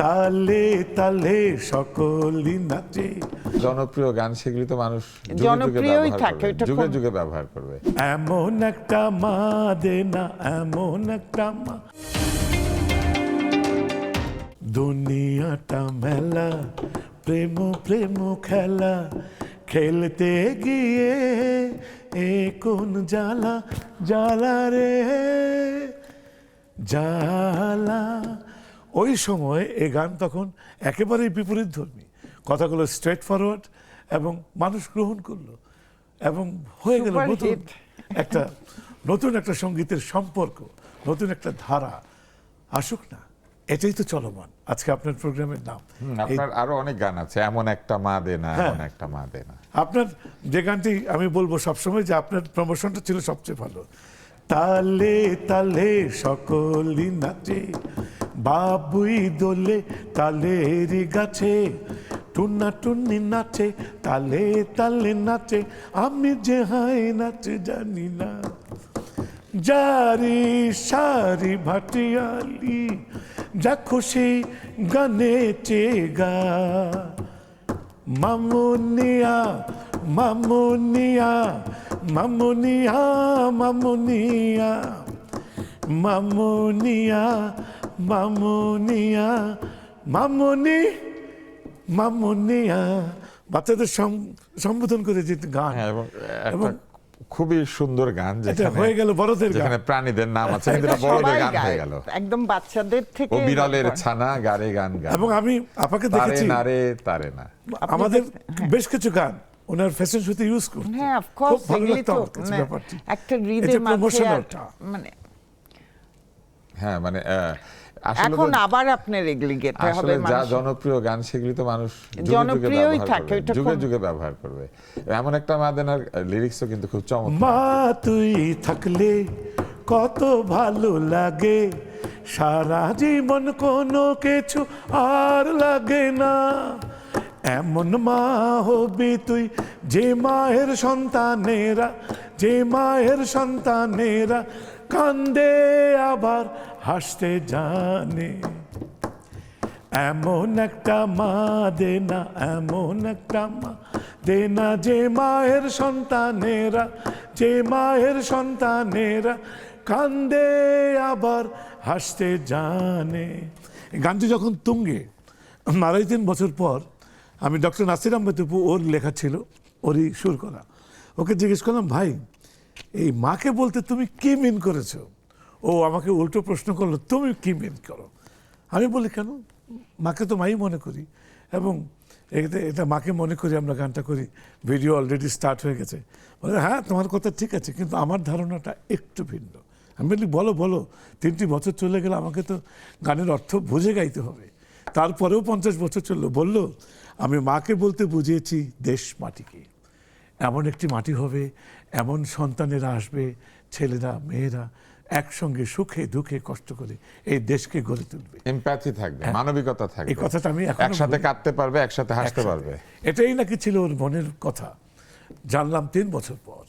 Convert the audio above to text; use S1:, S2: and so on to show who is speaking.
S1: তালে তালে সকলই নাচে।
S2: জনপ্রিয় গান, সেগুলি তো মানুষ
S3: জনপ্রিয়ই থাকে,
S2: যুগে যুগে ব্যবহার করবে।
S1: এমন একটা মা দে না, এমন একটা মা। দুনিয়াটা মেলা, প্রেম প্রেম খেলা, খেলতে গিয়ে এ কোন জ্বালা, জ্বালা রে জ্বালা। ওই সময় এই গান তখন একেবারেই বিপরীত ধর্মী, কথাগুলো স্ট্রেট ফরওয়ার্ড এবং মানুষ গ্রহণ করলো এবং হয়ে গেল নতুন একটা সঙ্গীতের সম্পর্ক, নতুন একটা ধারা আসুক না। এটাই তো চলমান আজকে আপনার প্রোগ্রামের নাম।
S2: আপনার আরো অনেক গান আছে, এমন একটা মা দে না, এমন একটা মা দে না।
S1: আপনার যে গানটি আমি বলবো সবসময় যে আপনার প্রমোশনটা ছিল সবচেয়ে ভালো। তালে তালে সকলই নাচে, বাবুই দোলে তালের গাছে, টুনা টুনি নাচে তালে তালে নাচে, আমি যে হাই নাচে জানি না, জারি সারি ভাটিয়ালি, যা খুশি গানে চেগা, মামুনিয়া মামুনিয়া মামুনিয়া মামুনিয়া মামুনিয়া মামুনিয়া মামুনি মামুনিয়া। বাচ্চাদের সম্বোধন করে যে গান,
S2: এবং খুবই সুন্দর গান, যেখানে
S1: হয়ে গেল বড়দের গান,
S2: যেখানে প্রাণীদের নাম আছে, কিন্তু বড়দের গান হয়ে গেল
S3: একদম বাচ্চাদের থেকে।
S2: ও বিড়ালের ছানা গারে গান গান।
S1: এবং আমি আপাকে দেখেছি
S2: তারে না রে তারে না,
S1: আমাদের বেশ কিছু গান ওনার ফ্যাশন শোতে ইউজ করতেন।
S3: হ্যাঁ, অফ কোর্স, এগুলি তো একটা হৃদয়ের মাঝে মানে।
S2: হ্যাঁ মানে
S3: এখন আবার আপনার এগুলি গেতে হবে,
S2: যা জনপ্রিয় গান সেগুলি তো মানুষ
S3: জনপ্রিয়ই থাকে,
S2: যুগে যুগে ব্যবহার করবে। এমন একটা মা দেনার লিরিক্সও কিন্তু খুব চমৎকার।
S1: মা তুই থাকলে কত ভালো লাগে, সারা জীবন কোনো কিছু আর লাগে না, এমন মা হবি তুই যে মায়ের সন্তানেরা, যে মায়ের সন্তানেরা কান্দে আবার হাসতে জানে, এমন একটা মা দে না, এমন একটা মা দে না, যে মায়ের সন্তানেরা, যে মায়ের সন্তানেরা কান্দে আবার হাসতে জানে। গানটি যখন তুঙ্গে 2.5-3 বছর পর আমি ডক্টর নাসির আহমেদ টুপু, ওর লেখা ছিল, ওরই সুর করা, ওকে জিজ্ঞেস করলাম, ভাই এই মাকে বলতে তুমি কি মিন করেছো? ও আমাকে উল্টো প্রশ্ন করলো, তুমি কি মিন করো? আমি বলি, কেন, মাকে তো মাই মনে করি এবং এটা মাকে মনে করি আমরা গানটা করি, ভিডিও অলরেডি স্টার্ট হয়ে গেছে। বলে, হ্যাঁ তোমার কথা ঠিক আছে, কিন্তু আমার ধারণাটা একটু ভিন্ন। আমি বলি, বলো বলো। 3টি বছর চলে গেলে আমাকে তো গানের অর্থ বুঝে গাইতে হবে। তারপরেও 50 বছর চললো। বলল, আমি মাকে বলতে বুঝিয়েছি দেশ মাটিকে, এমন একটি মাটি হবে, এমন সন্তানেরা আসবে, ছেলেরা মেয়েরা একসঙ্গে সুখে দুঃখে কষ্ট করে এই দেশকে গড়ে তুলবে।
S2: এমপ্যাথি থাকবে, মানবিকতা থাকবে,
S1: এই কথাটা আমি
S2: একসাথে কাঁদতে পারবে, একসাথে হাসতে পারবে।
S1: এটাই নাকি ছিল ওর মনের কথা। জানলাম 3 বছর পর।